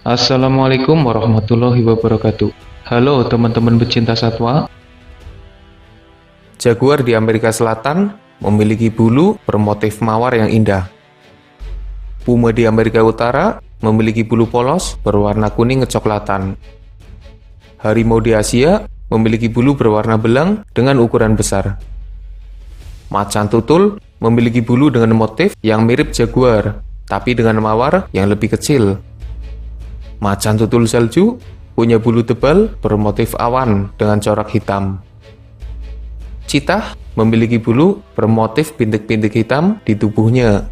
Assalamualaikum warahmatullahi wabarakatuh. Halo teman-teman pecinta satwa. Jaguar di Amerika Selatan memiliki bulu bermotif mawar yang indah. Puma di Amerika Utara memiliki bulu polos berwarna kuning kecoklatan. Harimau di Asia memiliki bulu berwarna belang dengan ukuran besar. Macan tutul memiliki bulu dengan motif yang mirip jaguar, tapi dengan mawar yang lebih kecil. Macan tutul salju punya bulu tebal bermotif awan dengan corak hitam. Cheetah memiliki bulu bermotif bintik-bintik hitam di tubuhnya.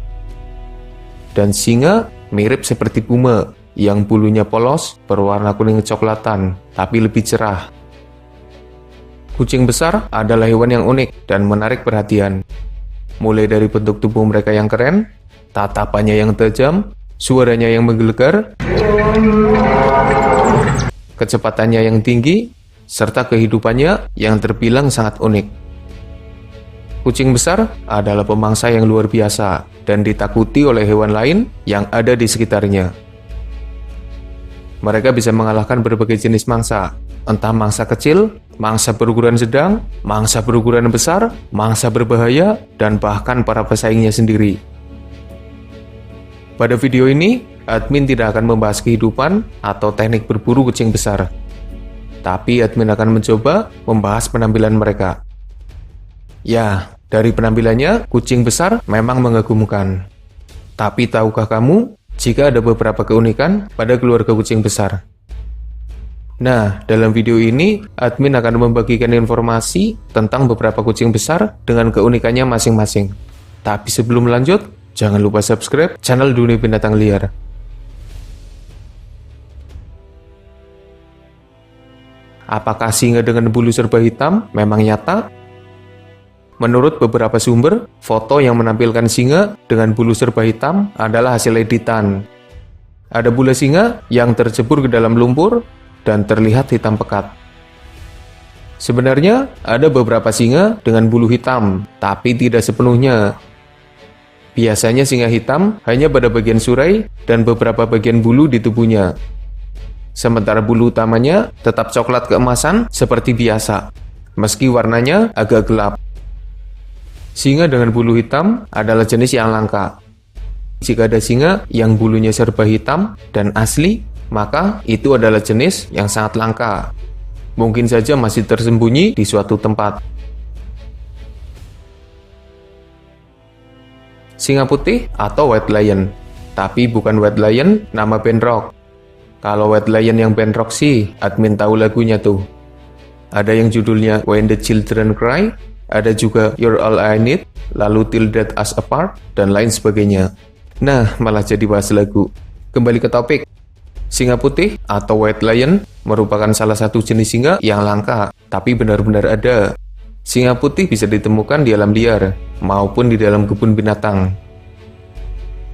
Dan singa mirip seperti puma yang bulunya polos berwarna kuning kecoklatan, tapi lebih cerah. Kucing besar adalah hewan yang unik dan menarik perhatian. Mulai dari bentuk tubuh mereka yang keren, tatapannya yang tajam, suaranya yang menggelegar, kecepatannya yang tinggi, serta kehidupannya yang terbilang sangat unik. Kucing besar adalah pemangsa yang luar biasa dan ditakuti oleh hewan lain yang ada di sekitarnya. Mereka bisa mengalahkan berbagai jenis mangsa, entah mangsa kecil, mangsa berukuran sedang, mangsa berukuran besar, mangsa berbahaya, dan bahkan para pesaingnya sendiri. Pada video ini, admin tidak akan membahas kehidupan atau teknik berburu kucing besar. Tapi admin akan mencoba membahas penampilan mereka. Ya, dari penampilannya, kucing besar memang mengagumkan. Tapi tahukah kamu jika ada beberapa keunikan pada keluarga kucing besar? Nah, dalam video ini, admin akan membagikan informasi tentang beberapa kucing besar dengan keunikannya masing-masing. Tapi sebelum lanjut, jangan lupa subscribe channel Dunia Binatang Liar. Apakah singa dengan bulu serba hitam memang nyata? Menurut beberapa sumber, foto yang menampilkan singa dengan bulu serba hitam adalah hasil editan. Ada bulu singa yang tercebur ke dalam lumpur dan terlihat hitam pekat. Sebenarnya, ada beberapa singa dengan bulu hitam, tapi tidak sepenuhnya. Biasanya singa hitam hanya pada bagian surai dan beberapa bagian bulu di tubuhnya. Sementara bulu utamanya tetap coklat keemasan seperti biasa, meski warnanya agak gelap. Singa dengan bulu hitam adalah jenis yang langka. Jika ada singa yang bulunya serba hitam dan asli, maka itu adalah jenis yang sangat langka. Mungkin saja masih tersembunyi di suatu tempat. Singa putih atau white lion, tapi bukan white lion nama band rock. Kalau white lion yang band rock sih, admin tahu lagunya tuh. Ada yang judulnya When the Children Cry, ada juga You're All I Need, lalu Till Death Us Apart, dan lain sebagainya. Nah, malah jadi bahas lagu. Kembali ke topik. Singa putih atau white lion merupakan salah satu jenis singa yang langka, tapi benar-benar ada. Singa putih bisa ditemukan di alam liar, maupun di dalam kebun binatang.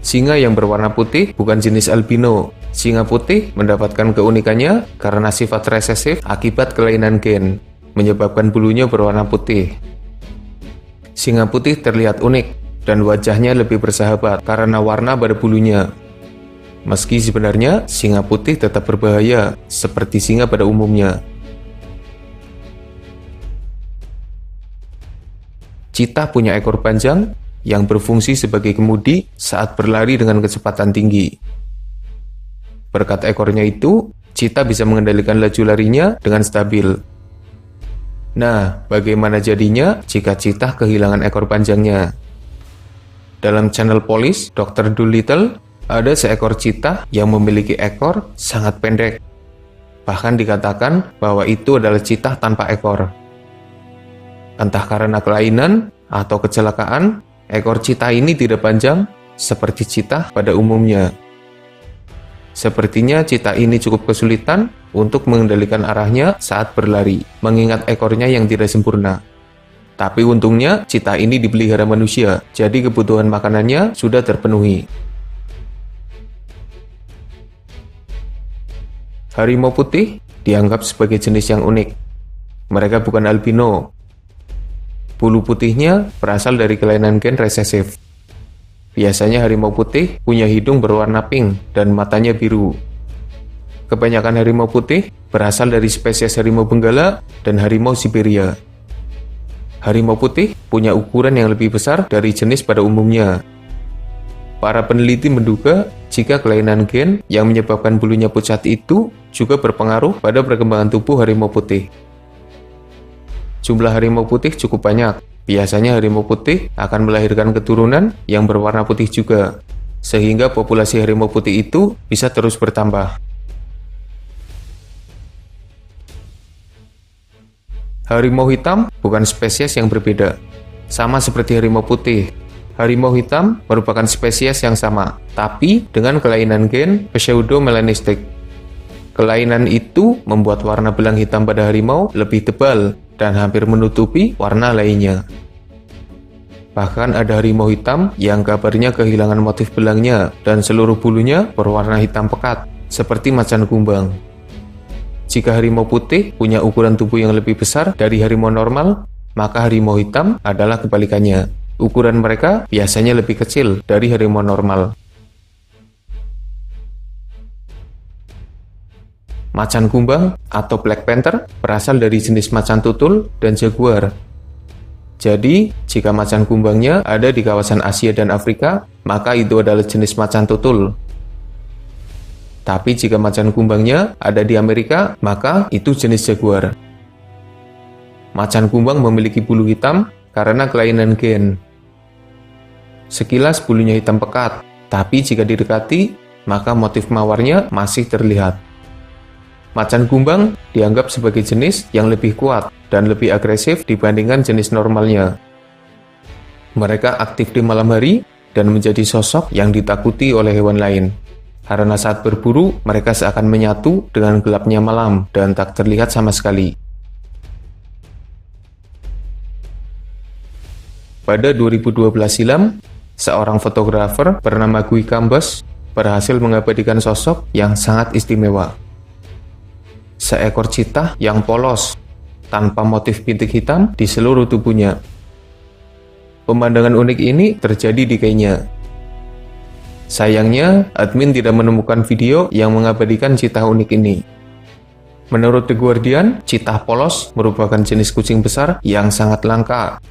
Singa yang berwarna putih bukan jenis albino. Singa putih mendapatkan keunikannya karena sifat resesif akibat kelainan gen, menyebabkan bulunya berwarna putih. Singa putih terlihat unik, dan wajahnya lebih bersahabat karena warna pada bulunya. Meski sebenarnya singa putih tetap berbahaya, seperti singa pada umumnya. Cheetah punya ekor panjang yang berfungsi sebagai kemudi saat berlari dengan kecepatan tinggi. Berkat ekornya itu, cheetah bisa mengendalikan laju larinya dengan stabil. Nah, bagaimana jadinya jika cheetah kehilangan ekor panjangnya? Dalam channel Police, Dr. Dolittle, ada seekor cheetah yang memiliki ekor sangat pendek. Bahkan dikatakan bahwa itu adalah cheetah tanpa ekor. Entah karena kelainan atau kecelakaan, ekor cheetah ini tidak panjang seperti cheetah pada umumnya. Sepertinya cheetah ini cukup kesulitan untuk mengendalikan arahnya saat berlari, mengingat ekornya yang tidak sempurna. Tapi untungnya cheetah ini dipelihara manusia, jadi kebutuhan makanannya sudah terpenuhi. Harimau putih dianggap sebagai jenis yang unik. Mereka bukan albino. Bulu putihnya berasal dari kelainan gen resesif. Biasanya harimau putih punya hidung berwarna pink dan matanya biru. Kebanyakan harimau putih berasal dari spesies harimau benggala dan harimau Siberia. Harimau putih punya ukuran yang lebih besar dari jenis pada umumnya. Para peneliti menduga jika kelainan gen yang menyebabkan bulunya pucat itu juga berpengaruh pada perkembangan tubuh harimau putih. Jumlah harimau putih cukup banyak. Biasanya harimau putih akan melahirkan keturunan yang berwarna putih juga, sehingga populasi harimau putih itu bisa terus bertambah. Harimau hitam bukan spesies yang berbeda. Sama seperti harimau putih, harimau hitam merupakan spesies yang sama, tapi dengan kelainan gen pseudomelanistic. Kelainan itu membuat warna belang hitam pada harimau lebih tebal dan hampir menutupi warna lainnya. Bahkan ada harimau hitam yang kabarnya kehilangan motif belangnya dan seluruh bulunya berwarna hitam pekat, seperti macan kumbang. Jika harimau putih punya ukuran tubuh yang lebih besar dari harimau normal, maka harimau hitam adalah kebalikannya. Ukuran mereka biasanya lebih kecil dari harimau normal. Macan kumbang atau Black Panther berasal dari jenis macan tutul dan jaguar. Jadi, jika macan kumbangnya ada di kawasan Asia dan Afrika, maka itu adalah jenis macan tutul. Tapi jika macan kumbangnya ada di Amerika, maka itu jenis jaguar. Macan kumbang memiliki bulu hitam karena kelainan gen. Sekilas bulunya hitam pekat, tapi jika didekati, maka motif mawarnya masih terlihat. Macan kumbang dianggap sebagai jenis yang lebih kuat dan lebih agresif dibandingkan jenis normalnya. Mereka aktif di malam hari dan menjadi sosok yang ditakuti oleh hewan lain. Karena saat berburu, mereka seakan menyatu dengan gelapnya malam dan tak terlihat sama sekali. Pada 2012 silam, seorang fotografer bernama Guy Cambus berhasil mengabadikan sosok yang sangat istimewa. Seekor cheetah yang polos, tanpa motif bintik hitam di seluruh tubuhnya. Pemandangan unik ini terjadi di Kenya. Sayangnya, admin tidak menemukan video yang mengabadikan cheetah unik ini. Menurut The Guardian, cheetah polos merupakan jenis kucing besar yang sangat langka.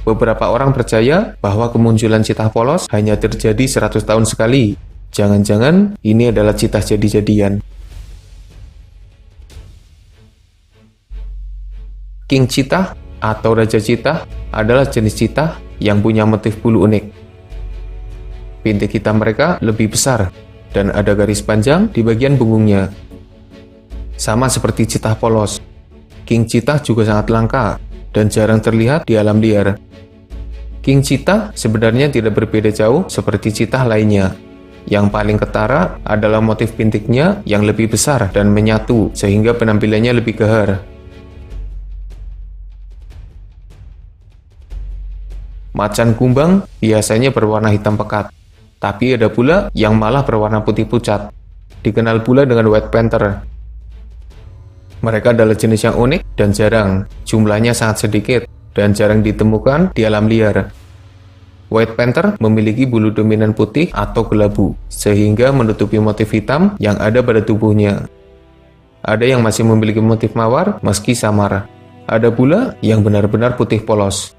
Beberapa orang percaya bahwa kemunculan cheetah polos hanya terjadi 100 tahun sekali. Jangan-jangan ini adalah cheetah jadi-jadian. King cheetah atau raja cheetah adalah jenis cheetah yang punya motif bulu unik. Bintik hitam mereka lebih besar dan ada garis panjang di bagian punggungnya. Sama seperti cheetah polos, King cheetah juga sangat langka dan jarang terlihat di alam liar. King cheetah sebenarnya tidak berbeda jauh seperti cheetah lainnya. Yang paling ketara adalah motif bintiknya yang lebih besar dan menyatu sehingga penampilannya lebih gahar. Macan kumbang biasanya berwarna hitam pekat, tapi ada pula yang malah berwarna putih pucat. Dikenal pula dengan White Panther. Mereka adalah jenis yang unik dan jarang, jumlahnya sangat sedikit dan jarang ditemukan di alam liar. White Panther memiliki bulu dominan putih atau kelabu, sehingga menutupi motif hitam yang ada pada tubuhnya. Ada yang masih memiliki motif mawar meski samar. Ada pula yang benar-benar putih polos.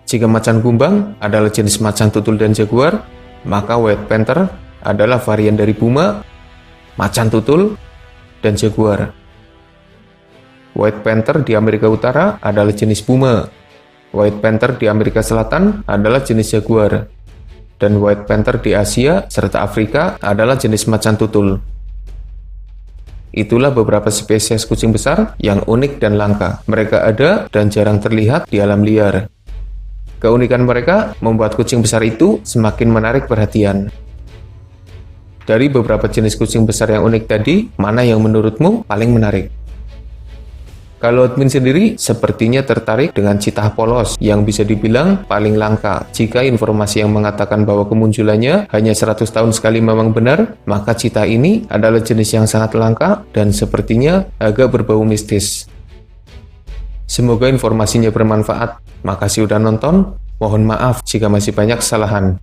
Jika macan kumbang adalah jenis macan tutul dan jaguar, maka White Panther adalah varian dari puma, macan tutul, dan jaguar. White Panther di Amerika Utara adalah jenis puma, White Panther di Amerika Selatan adalah jenis jaguar, dan White Panther di Asia serta Afrika adalah jenis macan tutul. Itulah beberapa spesies kucing besar yang unik dan langka. Mereka ada dan jarang terlihat di alam liar. Keunikan mereka membuat kucing besar itu semakin menarik perhatian. Dari beberapa jenis kucing besar yang unik tadi, mana yang menurutmu paling menarik? Kalau admin sendiri, sepertinya tertarik dengan cheetah polos yang bisa dibilang paling langka. Jika informasi yang mengatakan bahwa kemunculannya hanya 100 tahun sekali memang benar, maka cheetah ini adalah jenis yang sangat langka dan sepertinya agak berbau mistis. Semoga informasinya bermanfaat. Makasih udah nonton. Mohon maaf jika masih banyak kesalahan.